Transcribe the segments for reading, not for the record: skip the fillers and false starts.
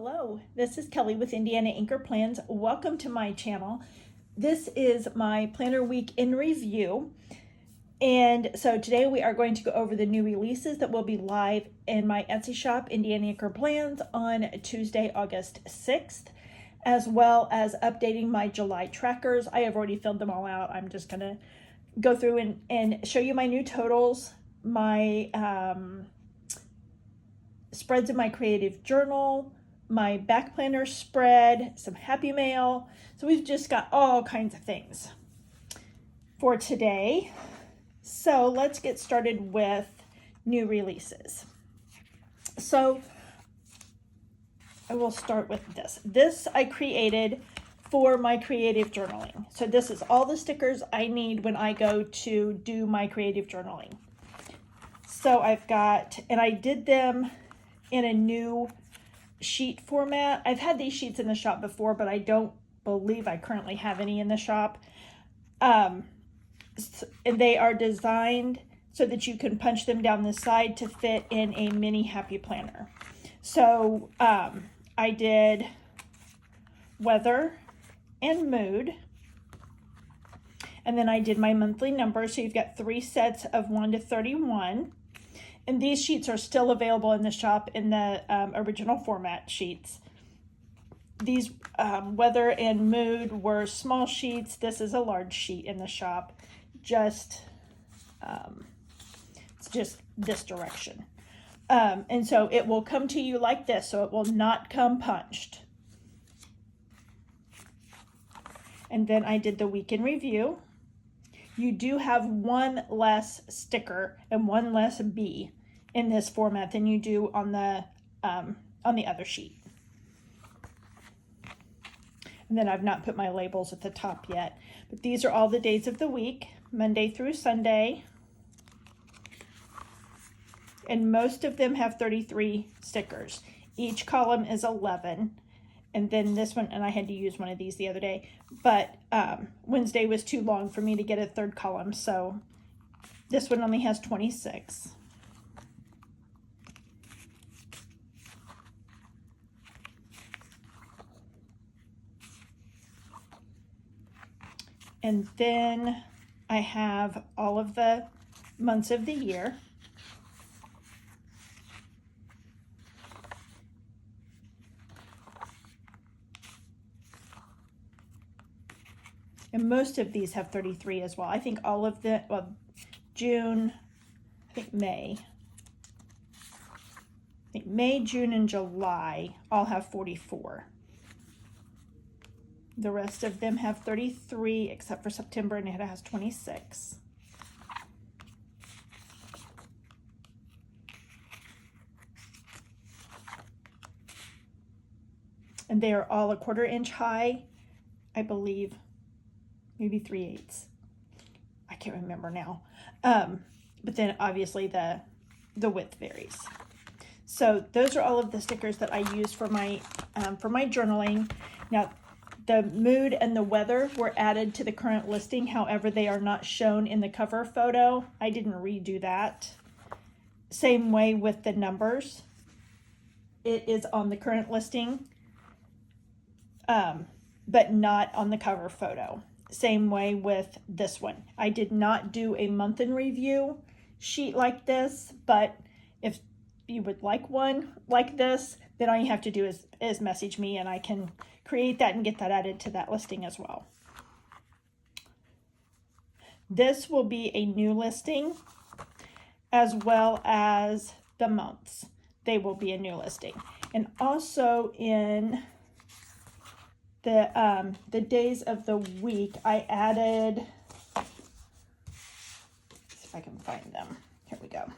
Hello, this is Kelly with Indiana Anchor Plans. Welcome to my channel. This is my Planner Week in review. And so today we are going to go over the new releases that will be live in my Etsy shop, Indiana Anchor Plans, on Tuesday, August 6th, as well as updating my July trackers. I have already filled them all out. I'm just going to go through and show you my new totals, my spreads in my creative journal, my back planner spread, some happy mail. So we've just got all kinds of things for today. So let's get started with new releases. So I will start with this. This I created for my creative journaling. So this is all the stickers I need when I go to do my creative journaling. So I've got, and I did them in a new sheet format. I've had these sheets in the shop before, but I don't believe I currently have any in the shop. And they are designed so that you can punch them down the side to fit in a mini happy planner. So I did weather and mood. And then I did my monthly numbers. So you've got 3 sets of 1 to 31. And these sheets are still available in the shop in the original format sheets. These weather and mood were small sheets. This is a large sheet in the shop. It's just this direction. And so it will come to you like this. So it will not come punched. And then I did the week in review. You do have one less sticker and one less bee in this format than you do on the other sheet. And then I've not put my labels at the top yet, but these are all the days of the week, Monday through Sunday. And most of them have 33 stickers. Each column is 11. And then this one, and I had to use one of these the other day, but Wednesday was too long for me to get a third column, so this one only has 26. And then I have all of the months of the year. And most of these have 33 as well. I think all of the, well, June, I think May, June, and July all have 44. The rest of them have 33, except for September, and it has 26. And they are all a 1/4 inch high, I believe. Maybe 3/8. I can't remember now. But then obviously the width varies. So those are all of the stickers that I use for my journaling. Now the mood and the weather were added to the current listing. However, they are not shown in the cover photo. I didn't redo that. Same way with the numbers. It is on the current listing, but not on the cover photo. Same way with this one. I did not do a month in review sheet like this, but if you would like one like this, then all you have to do is message me and I can create that and get that added to that listing as well. This will be a new listing, as well as the months. They will be a new listing. And also in the days of the week, I added, let's see if I can find them. Here we go.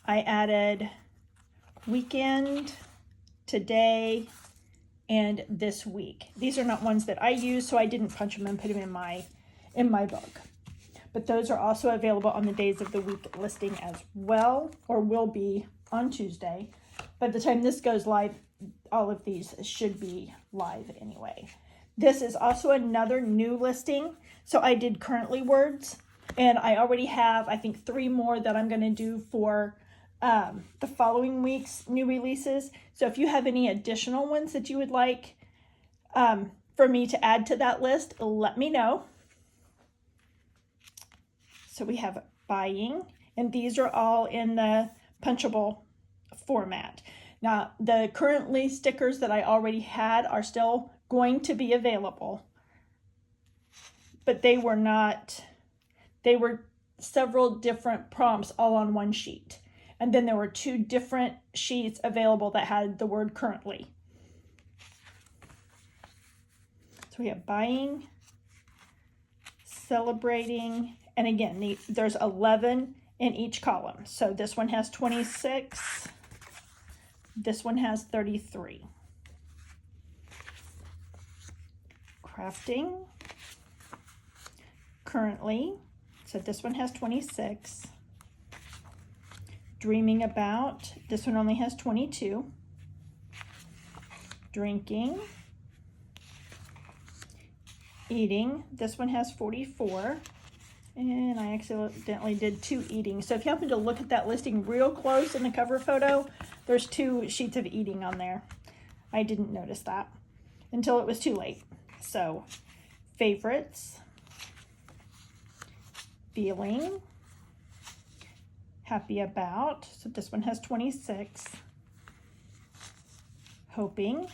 I added weekend, today, and this week. These are not ones that I use, so I didn't punch them and put them in my book. But those are also available on the days of the week listing as well, or will be on Tuesday. By the time this goes live, all of these should be live anyway. This is also another new listing. So I did currently words, and I already have, I think, 3 more that I'm going to do for the following week's new releases. So if you have any additional ones that you would like for me to add to that list, let me know. So we have buying, and these are all in the punchable format. Now, the currently stickers that I already had are still going to be available, but they were several different prompts all on one sheet. And then there were 2 different sheets available that had the word currently. So we have buying, celebrating, and again, there's 11 in each column. So this one has 26. This one has 33. Crafting, currently, so this one has 26. Dreaming about, this one only has 22. Drinking. Eating, this one has 44. And I accidentally did 2 eating. So if you happen to look at that listing real close in the cover photo, there's 2 sheets of eating on there. I didn't notice that until it was too late. So favorites, feeling, happy about, so this one has 26. Hoping,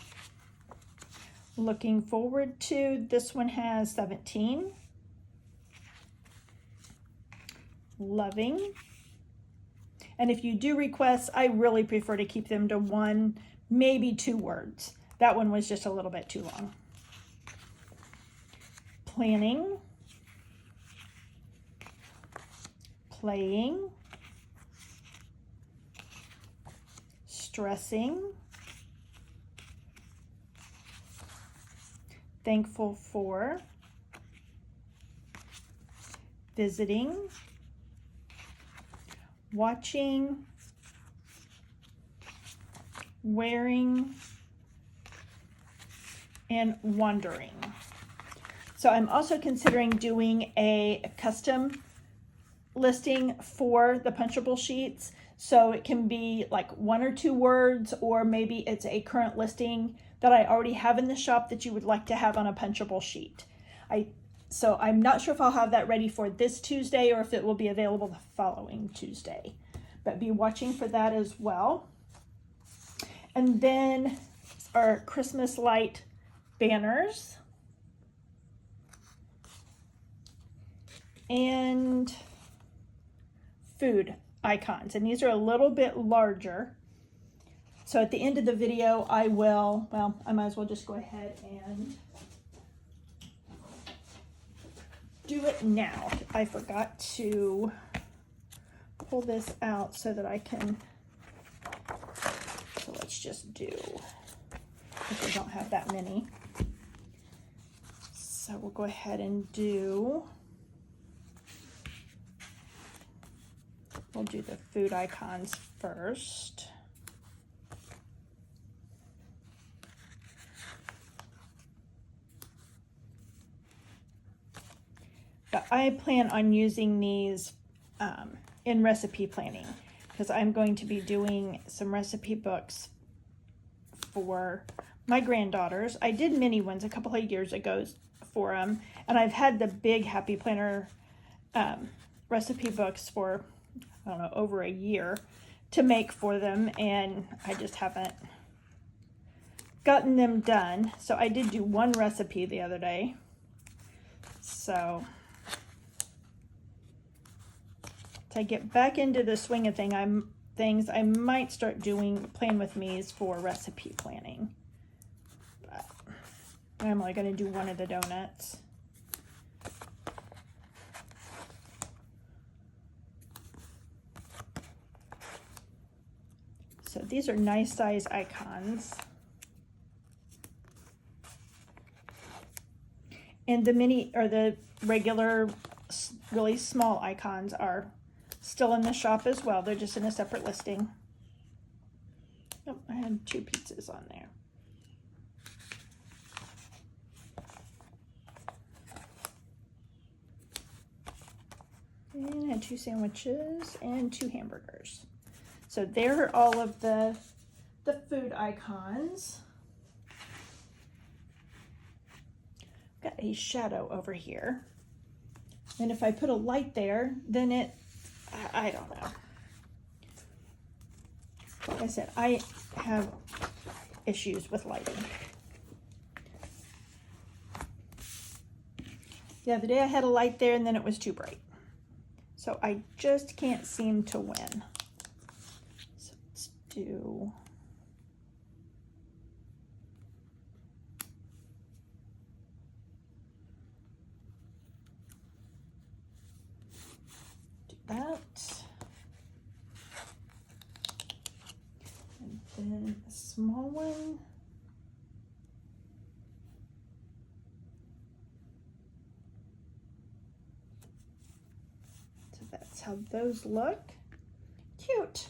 looking forward to, this one has 17. Loving, and if you do requests, I really prefer to keep them to 1, maybe 2 words. That one was just a little bit too long. Planning, playing, stressing, thankful for, visiting, watching, wearing, and wandering. So I'm also considering doing a custom listing for the punchable sheets. So it can be like 1 or 2 words, or maybe it's a current listing that I already have in the shop that you would like to have on a punchable sheet. So I'm not sure if I'll have that ready for this Tuesday or if it will be available the following Tuesday, but be watching for that as well. And then our Christmas light banners and food icons. And these are a little bit larger. So at the end of the video, I might as well just go ahead and do it now. I forgot to pull this out so that I can, so let's just do, because we don't have that many. So we'll go ahead and we'll do the food icons first. But I plan on using these in recipe planning, because I'm going to be doing some recipe books for my granddaughters. I did mini ones a couple of years ago for them, and I've had the big Happy Planner recipe books for, I don't know, over a year to make for them, and I just haven't gotten them done. So I did do 1 recipe the other day. So to get back into the swing of things, I might start playing with me's for recipe planning. But I'm only going to do 1 of the donuts. So these are nice size icons. And the mini, or the regular, really small icons are still in the shop as well. They're just in a separate listing. Oh, I had 2 pizzas on there. And I had 2 sandwiches and 2 hamburgers. So there are all of the food icons. Got a shadow over here. And if I put a light there, then I don't know. Like I said, I have issues with lighting. The other day I had a light there and then it was too bright. So I just can't seem to win. So let's do that. And then a small one. So that's how those look. Cute.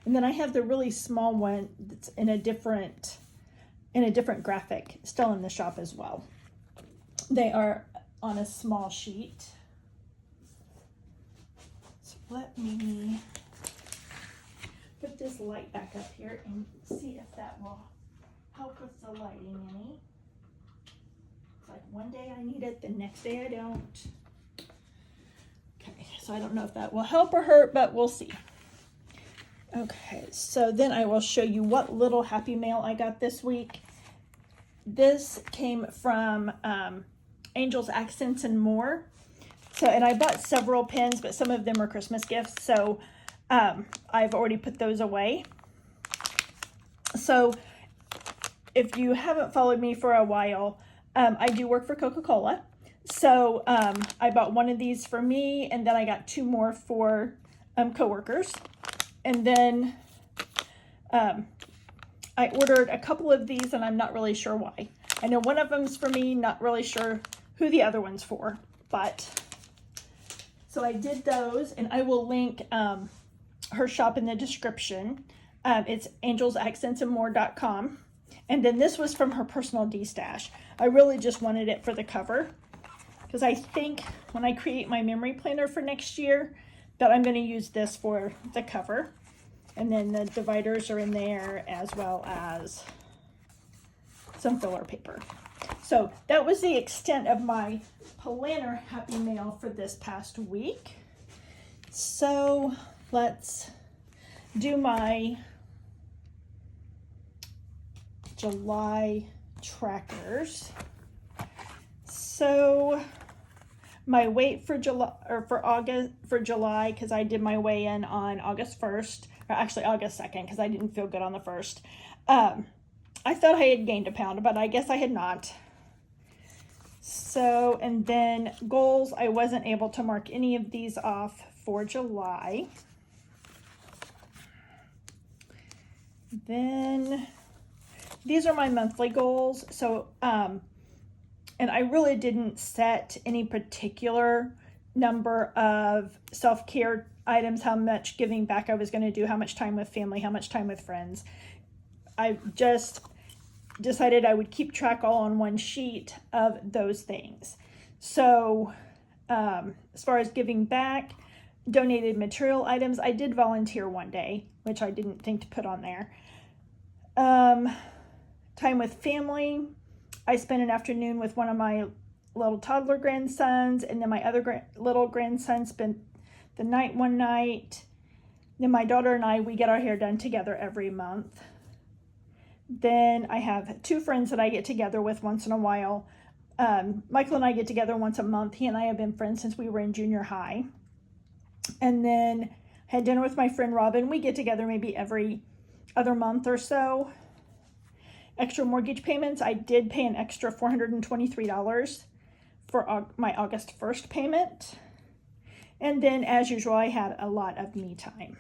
And then I have the really small one that's in a different graphic still in the shop as well. They are on a small sheet. So let me put this light back up here and see if that will help with the lighting any. It's like one day I need it, the next day I don't. Okay, so I don't know if that will help or hurt, but we'll see. Okay, so then I will show you what little Happy Mail I got this week. This came from Angel's Accents and More. So, and I bought several pins, but some of them are Christmas gifts. So I've already put those away. So if you haven't followed me for a while, I do work for Coca-Cola. So I bought one of these for me, and then I got two more for coworkers. And then I ordered a couple of these, and I'm not really sure why. I know one of them's for me, not really sure who the other one's for, but so I did those, and I will link her shop in the description. It's angelsaccentsandmore.com. And then this was from her personal D-stash. I really just wanted it for the cover, because I think when I create my memory planner for next year, that I'm going to use this for the cover. And then the dividers are in there, as well as some filler paper. So that was the extent of my planner Happy Mail for this past week. So let's do my July trackers. So my weight for July, or for July, because I did my weigh-in on August 1st, or actually August 2nd, because I didn't feel good on the 1st. I thought I had gained a pound, but I guess I had not. So, and then goals, I wasn't able to mark any of these off for July. Then these are my monthly goals. So, and I really didn't set any particular number of self-care items, how much giving back I was going to do, how much time with family, how much time with friends. I just decided I would keep track all on one sheet of those things. So as far as giving back, donated material items, I did volunteer one day, which I didn't think to put on there. Time with family, I spent an afternoon with one of my little toddler grandsons, and then my other little grandson spent the night one night. Then my daughter and I, we get our hair done together every month. Then I have two friends that I get together with once in a while. Michael and I get together once a month. He and I have been friends since we were in junior high. And then I had dinner with my friend Robin. We get together maybe every other month or so. Extra mortgage payments. I did pay an extra $423 for my August 1st payment. And then, as usual, I had a lot of me time.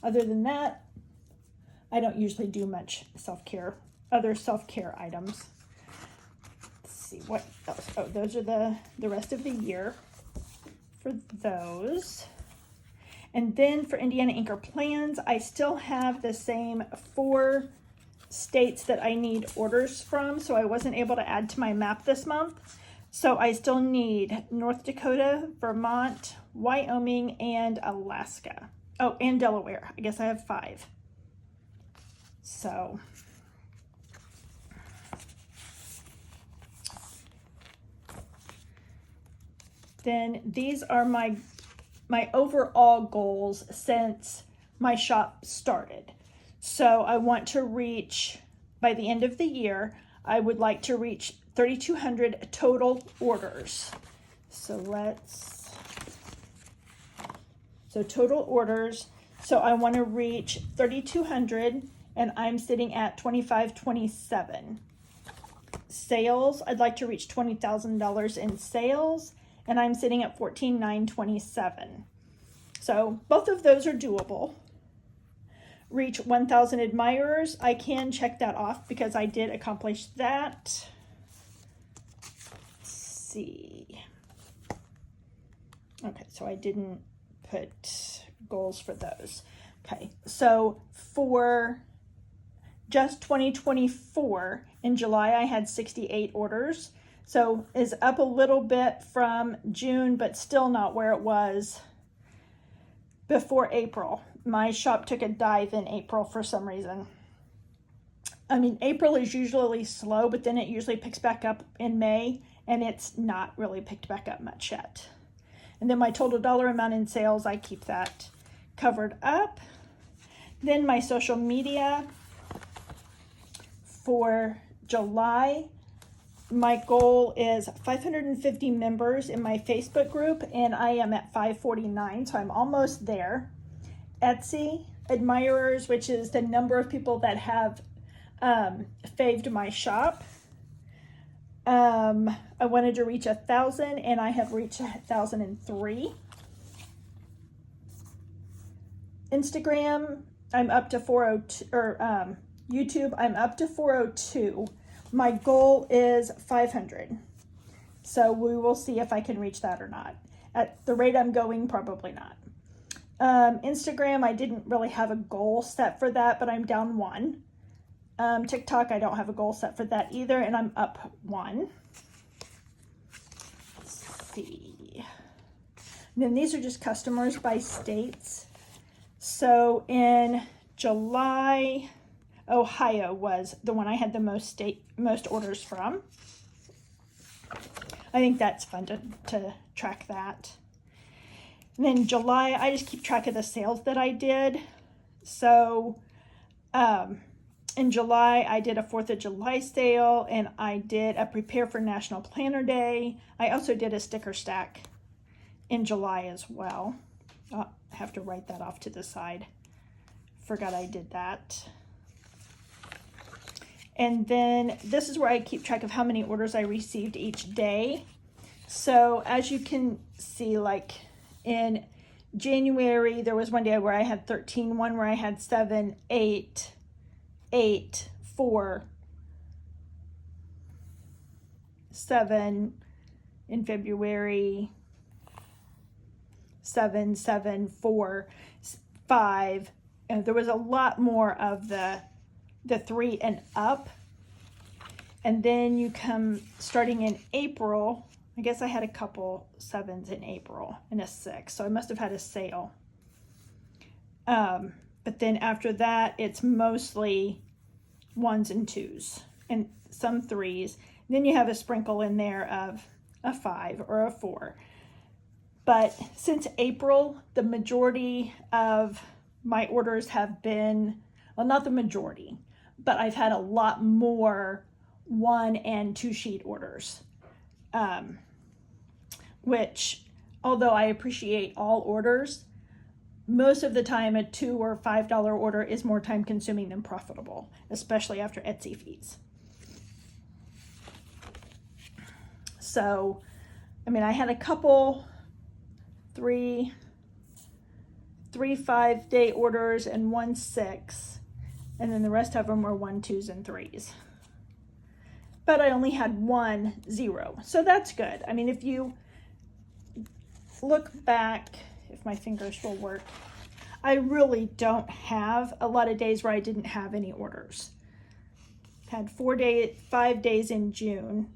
Other than that, I don't usually do much other self-care items. Let's see what else. Oh, those are the rest of the year for those. And then for Indiana Anchor Plans, I still have the same 4 states that I need orders from, so I wasn't able to add to my map this month. So I still need North Dakota, Vermont, Wyoming, and Alaska. Oh, and Delaware. I guess I have 5. So then these are my overall goals since my shop started. So I want to reach, by the end of the year, I would like to reach 3,200 total orders. So total orders. So I want to reach 3,200 and I'm sitting at 2,527. Sales, I'd like to reach $20,000 in sales and I'm sitting at 14,927. So both of those are doable. Reach 1,000 admirers, I can check that off because I did accomplish that. Let's see. Okay, so I didn't put goals for those. Okay, so for just 2024, in July I had 68 orders. So is up a little bit from June, but still not where it was before April. My shop took a dive in April for some reason. I mean, April is usually slow, but then it usually picks back up in May, and it's not really picked back up much yet. And then my total dollar amount in sales, I keep that covered up. Then my social media for July, my goal is 550 members in my Facebook group, and I am at 549, so I'm almost there. Etsy admirers, which is the number of people that have faved my shop. I wanted to reach 1,000 and I have reached 1,003. Instagram, I'm up to 402, or YouTube, I'm up to 402. My goal is 500. So we will see if I can reach that or not. At the rate I'm going, probably not. Instagram, I didn't really have a goal set for that, but I'm down 1. TikTok, I don't have a goal set for that either, and I'm up 1. Let's see. And then these are just customers by states. So in July, Ohio was the one I had the most orders from. I think that's fun to track that. And then July, I just keep track of the sales that I did. So in July, I did a 4th of July sale and I did a Prepare for National Planner Day. I also did a sticker stack in July as well. I have to write that off to the side. Forgot I did that. And then this is where I keep track of how many orders I received each day. So as you can see, like in January, there was one day where I had 13, one where I had 7, 8, 8, 4, 7 in February, 7, 7, 4, 5. And there was a lot more of the 3 and up. And then you come starting in April. I guess I had a couple 7s in April and a 6. So I must have had a sale. But then after that, it's mostly 1s and 2s and some 3s. Then you have a sprinkle in there of a 5 or a 4. But since April, the majority of my orders have been, well, not the majority, but I've had a lot more 1 and 2 sheet orders. Which, although I appreciate all orders, most of the time a $2 or $5 order is more time consuming than profitable, especially after Etsy fees. So, I mean, I had a couple 3 5-day orders and 1 6, and then the rest of them were 1 2s and 3s. But I only had 1 0, so that's good. I mean, if you look back, if my fingers will work, I really don't have a lot of days where I didn't have any orders. Had 5 days in June,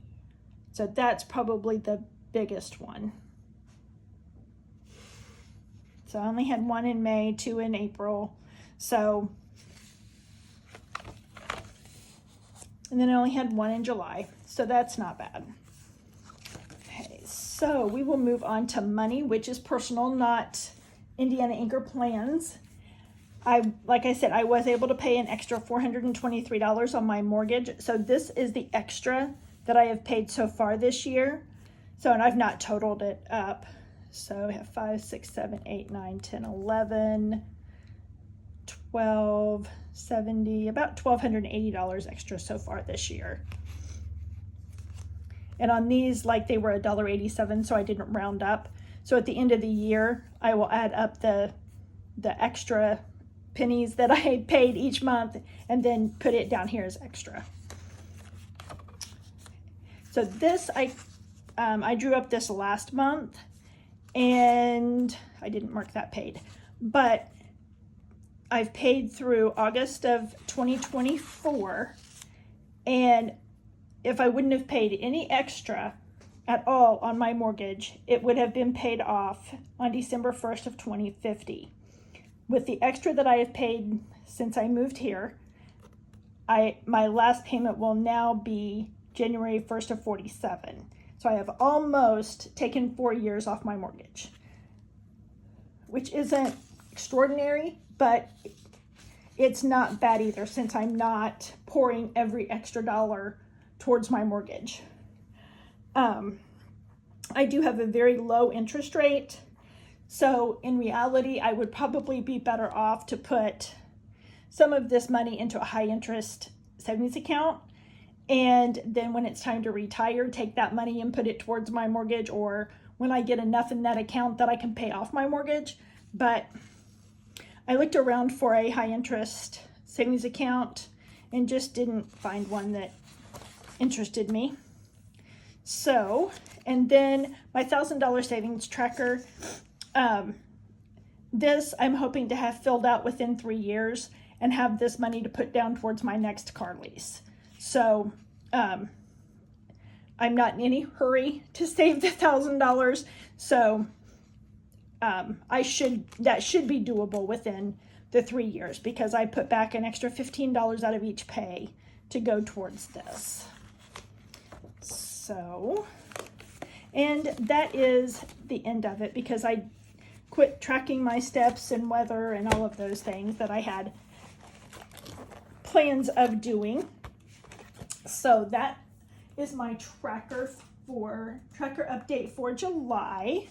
so that's probably the biggest one. So I only had 1 in May, 2 in April. So, and then I only had 1 in July. So that's not bad. Okay, so we will move on to money, which is personal, not Indiana Anchor plans. Like I said, I was able to pay an extra $423 on my mortgage. So this is the extra that I have paid so far this year. So, and I've not totaled it up. So we have 5, 6, 7, 8, 9, 10, 11, 12, 70, about $1,280 extra so far this year. And on these, like they were $1.87, so I didn't round up. So at the end of the year, I will add up the extra pennies that I paid each month and then put it down here as extra. So this, I drew up this last month and I didn't mark that paid, but I've paid through August of 2024. And if I wouldn't have paid any extra at all on my mortgage, it would have been paid off on December 1st of 2050. With the extra that I have paid since I moved here, my last payment will now be January 1st of 47. So I have almost taken 4 years off my mortgage, which isn't extraordinary, but it's not bad either since I'm not pouring every extra dollar towards my mortgage. I do have a very low interest rate. So in reality, I would probably be better off to put some of this money into a high interest savings account. And then when it's time to retire, take that money and put it towards my mortgage, or when I get enough in that account that I can pay off my mortgage. But I looked around for a high interest savings account and just didn't find one that interested me. So, and then my $1,000 savings tracker, this I'm hoping to have filled out within 3 years and have this money to put down towards my next car lease. So I'm not in any hurry to save the $1,000. So that should be doable within the 3 years, because I put back an extra $15 out of each pay to go towards this. So, and that is the end of it, because I quit tracking my steps and weather and all of those things that I had plans of doing. So that is my tracker update for July.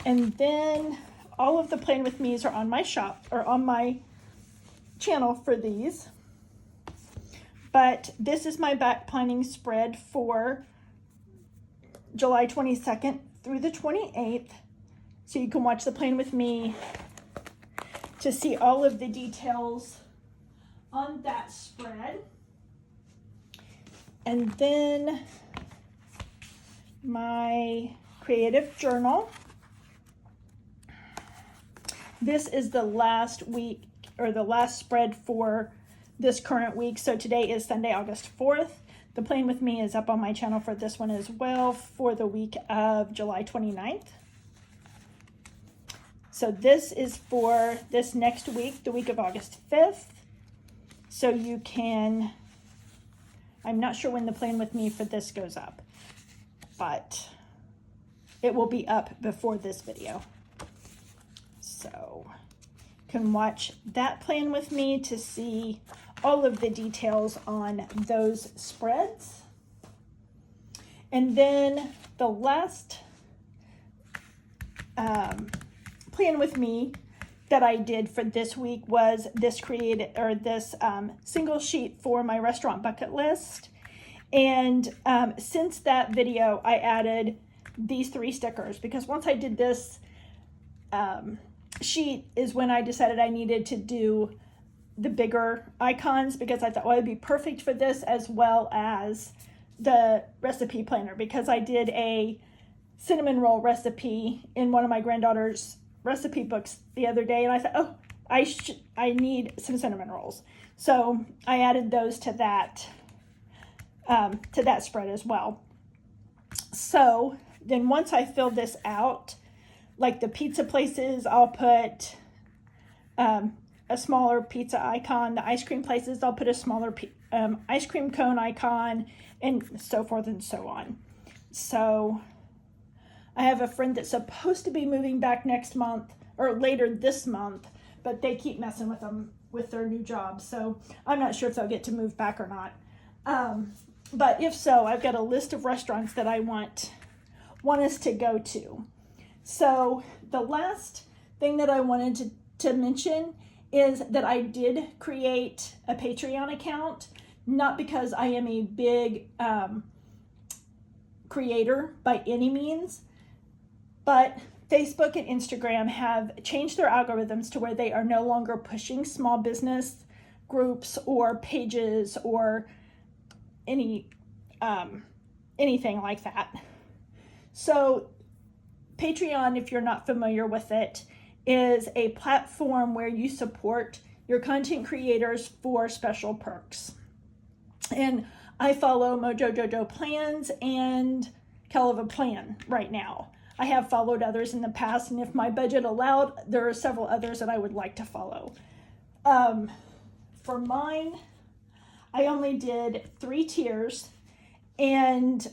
And then all of the Plan With Me's are on my shop or on my channel for these. But this is my back planning spread for July 22nd through the 28th. So you can watch the Plan With Me to see all of the details on that spread. And then my creative journal. This is the last week, or the last spread for this current week. So today is Sunday, August 4th. The Plan With Me is up on my channel for this one as well for the week of July 29th. So this is for this next week, the week of August 5th. So you can, I'm not sure when the Plan With Me for this goes up, but it will be up before this video. So you can watch that Plan With Me to see all of the details on those spreads. And then the last Plan With Me that I did for this week was this single sheet for my restaurant bucket list. And since that video, I added these 3 stickers, because once I did this sheet is when I decided I needed to do the bigger icons, because I thought, well, it'd be perfect for this as well as the recipe planner, because I did a cinnamon roll recipe in one of my granddaughter's recipe books the other day, and I thought, oh, I need some cinnamon rolls. So I added those to that spread as well. So then once I filled this out, like the pizza places, I'll put a smaller pizza icon. The ice cream places, I'll put a smaller ice cream cone icon, and so forth and so on. So I have a friend that's supposed to be moving back next month or later this month, but they keep messing with them with their new job. So I'm not sure if they'll get to move back or not. But if so, I've got a list of restaurants that I want us to go to. So the last thing that I wanted to mention is that I did create a Patreon account, not because I am a big creator by any means, but Facebook and Instagram have changed their algorithms to where they are no longer pushing small business groups or pages or anything like that. So Patreon, if you're not familiar with it, is a platform where you support your content creators for special perks. And I follow Mojo Jojo Plans and Keleva Plan right now. I have followed others in the past, and if my budget allowed, there are several others that I would like to follow. For mine, I only did 3 tiers, and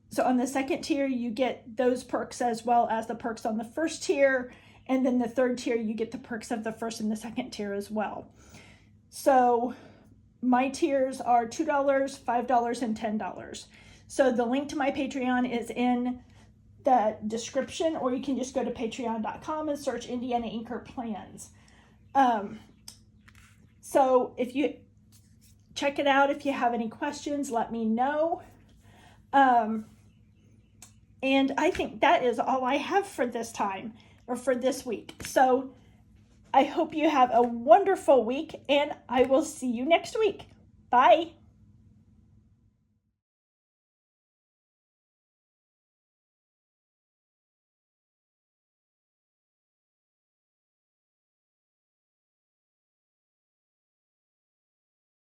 so on the second tier, you get those perks as well as the perks on the first tier, and then the third tier, you get the perks of the first and the second tier as well. So my tiers are $2, $5, and $10. So the link to my Patreon is in the description, or you can just go to patreon.com and search Indiana Inker Plans. So if you check it out, if you have any questions, let me know. And I think that is all I have for this time, or for this week. So I hope you have a wonderful week, and I will see you next week. Bye.